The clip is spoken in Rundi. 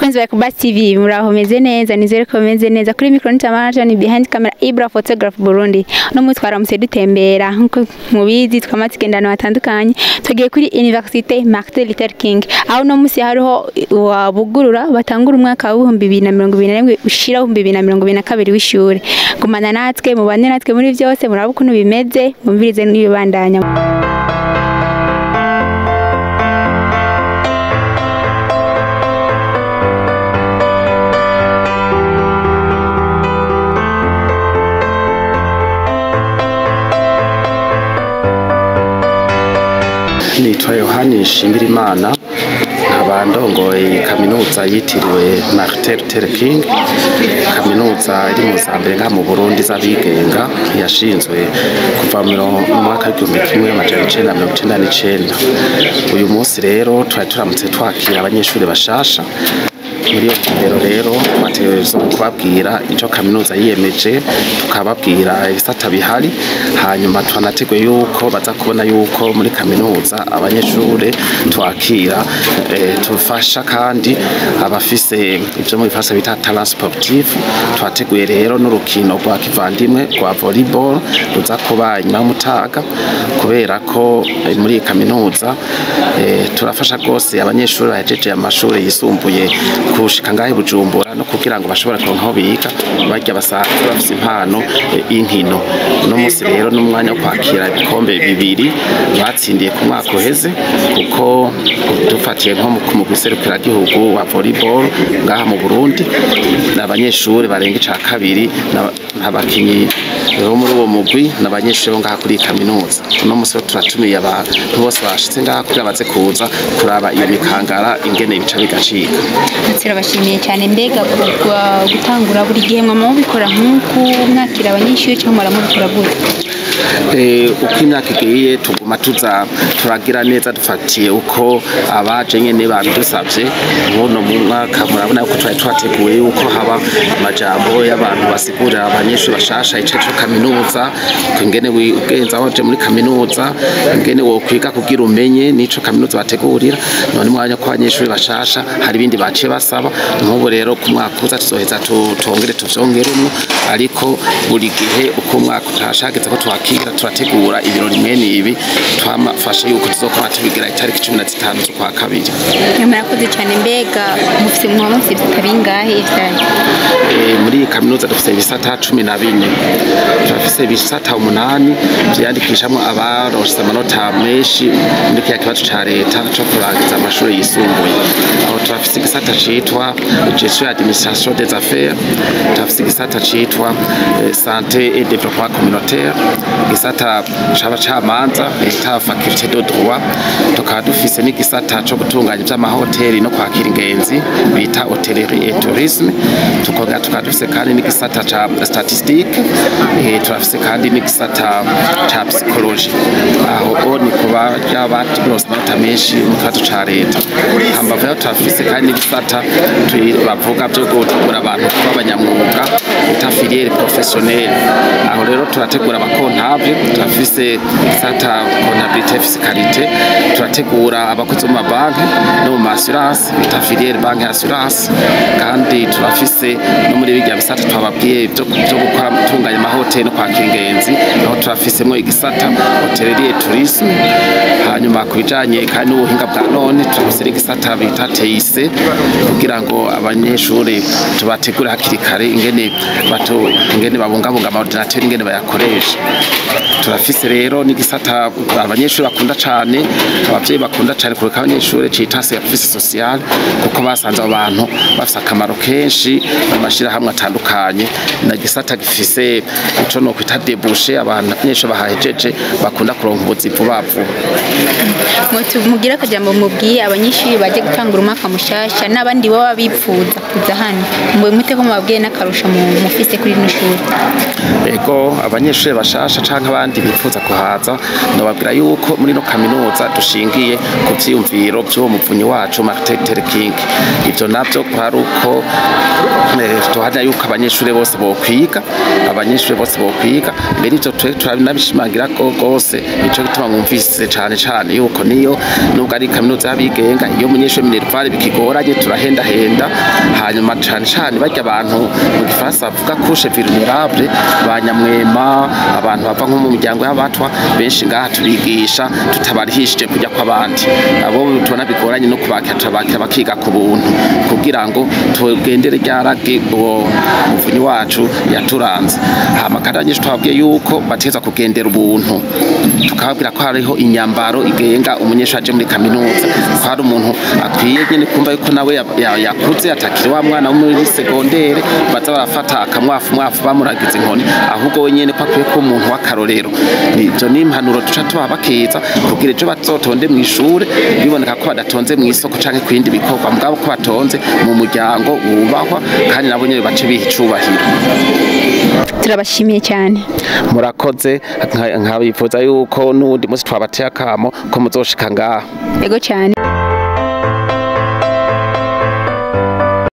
bakunzi ba Kuba TV muraho meze neza nizere ko meze neza kuri micro ntamanager ni behind camera Ibra photograph Burundi no mutwara muse dutembera nkuko mubizi twamatsigendano batandukanye tugiye kuri Université Martin Luther King aho no musi hariho wabugurura batangura umwaka wa 2021 ushira 2022 w'ishure gumana natwe mubane natwe muri byose murabukuntu bimeze mumvirize n'ibibandanya nitwa Yohani Shimirimana nkabandongoye kaminuza yitiriwe Martin Luther King kaminuza iri mu zambere nga mu Burundi z'abigenga yashinzwe kuva mu mwaka w'1999 uyu munsi rero turamutse twakira abanyeshuri bashasha muri iyo rero twategerezwa kubabwira ico kaminuza yiyemeje tukababwira ibisata bihari hanyuma twanateguye yuko baza kubona yuko muri kaminuza abanyeshure twakira tufasha kandi abafise ivyo mu bifasa bita talent sportif twateguye rero n'urukino rwa kivandimwe rwa volleyball ruza kuba nyuma y'umutaga kubera ko muri kaminuza turafasha gose abanyeshure bahejeje amashuri yisumbuye kushika ngahe Bujumbura no kugira ngo bashobora kuronka biga barya basanzwe bafise impano y'inkino no musi rero n'umwanya wo kwakira ibikombe bibiri batsindiye ku mwaka uheze kuko dufatiye nko mu guserukira gihugu wa volleyball ngaha mu Burundi n'abanyeshuri barenga ca kabiri n'abakinyi bo muri uwo mugwi n'abanyeshuri bo ngaha kuri kaminuza no musi turatumiye abantu bose bashitse ngaha kugira baze kuza kuraba iyo mikangara ingene bica bigacika bashimiye cyane mbega gutangura buri gihe mu bikora nk'uko mwakira abanyeshuri cyangwa muramubikora gute uko imyaka igiye tuguma turagira neza dufatiye uko abaje nyene babidusavye nkono mu mwaka murabona uko twari twateguye uko haba amajambo y'abantu basigurira abanyeshuri bashasha ico kaminuza ingene ugenza waje muri kaminuza ingene wo kwiga kugira umenye nico kaminuza bategurira none mwanya ko abanyeshuri bashasha hari ibindi baciye basaba nk'ubu rero ku mwaka uza tuzoheza twongere tuvyongeremo ariko buri gihe uko umwaka utashageze ko twakira turategura ibirori mwene ibi twamafashe yuko tuzokora tubigira itariki 15 z'ukwa kabiri murakoze cyane mbega mufite mwamufite kabingahe ivyaye muri kaminuza dufite ibisata 14 turafise ibisata 8 byandikishamo abarose amanota menshi muri kiya kibazo ca leta cyo kurangiza amashuri yisumbuye aho turafise igisata citwa gestion administration des affaires turafise igisata citwa santé et développement communautaire igisata c'abacamanza bita faculté de droit tukaba dufise n'igisata cyo gutunganya ivy'amahoteli no kwakira ingenzi bita hôtellerie et tourisme tukaba dufise kandi n'igisata ca statistique turafise kandi n'igisata ca psychologie aho ni kuba y'abati bose batamenshi mu kato ca leta hambavu turafise kandi n'igisata bavuga byo gutegura abantu b'abanyamwuga bita filière professionnelle aho rero turategura abakontable turafise igisata comptabilité fiscalité turategura abakozi mu banki no mu assurance bita filière banque assurance kandi turafise no muri bijya bisata twababwiye byo gukora mutunganya amahoteli no kwakira ingenzi aho turafisemo igisata hôtellerie et tourisme hanyuma kubijanye kandi n'ubuhinga bwa none turafise igisata bita TIC kugira ngo abanyeshuri tubategura hakiri kare ingene babungabunga amaordinateur ingene bayakoresha turafise rero n'igisata abanyeshuri bakunda cyane abavyeyi bakunda cyane kureka abanyeshuri cita service social kuko basanze abantu bafise akamaro kenshi mu mashira hamwe atandukanye na gisata gifise ico no kwita débouché abanyeshuri bahahejeje bakunda kuronka ubuzivu bavu mugira akajambo mubwiye abanyeshuri baje gutangura umwaka mushasha n'abandi baba bipfuza kuza hano mwe muteko mubabwiye n'akarusha mu mufise kuri rino shuri ego abanyeshuri bashasha canke abandi bifuza kuhaza ndababwira yuko muri no kaminuza dushingiye ku vyiyumviro vy'uwo muvunyi wacu Martin Luther King. Ivyo navyo kwari uko tuhana yuko abanyeshuri bose bokwiga, mbere ivyo turabishimangira gose, nico gituma mwumvise cane yuko niyo nubwo ari kaminuza y'abigenga iyo umunyeshuri minervale bikigoranye turahendahenda, hanyuma cane barya abantu mu gifaransa bavuga couche vulnérable, banyamwema, abantu bava nko mu miryango y'abatwa benshi ngaha tubigisha tutabarihishije kujya kw'abandi, abo tubona bigoranye no kubakira turabakira bakiga ku buntu kugira ngo tugendere ryarage uwo muvunyi wacu yaturanze. Hama kandi twabwiye yuko bateza kugendera ubuntu, tukababwira ko hariho inyambaro igenga umunyeshuri aje muri kaminuza, ko hari umuntu akwiye nyene kumva yuko nawe yakuze atakiri wa mwana wo muri segondere baza barafata akamwafu bamuragiza inkoni, ahubwo we nyene ko akwiye ko umuntu w'akarorero. Nizo ni impanuro duca tubabakeza kugira ejo bazotonde mu ishure biboneka ko badatonze mu isoko canke kwindi bikorwa, mugabo ko batonze mu muryango wubahwa kandi nabo nyene bace biha icubahiro. Turabashimiye cyane. Murakoze, nkabifuza yuko n'undi munsi twabateye akamo ko muzoshika ngaha. Yego cyane.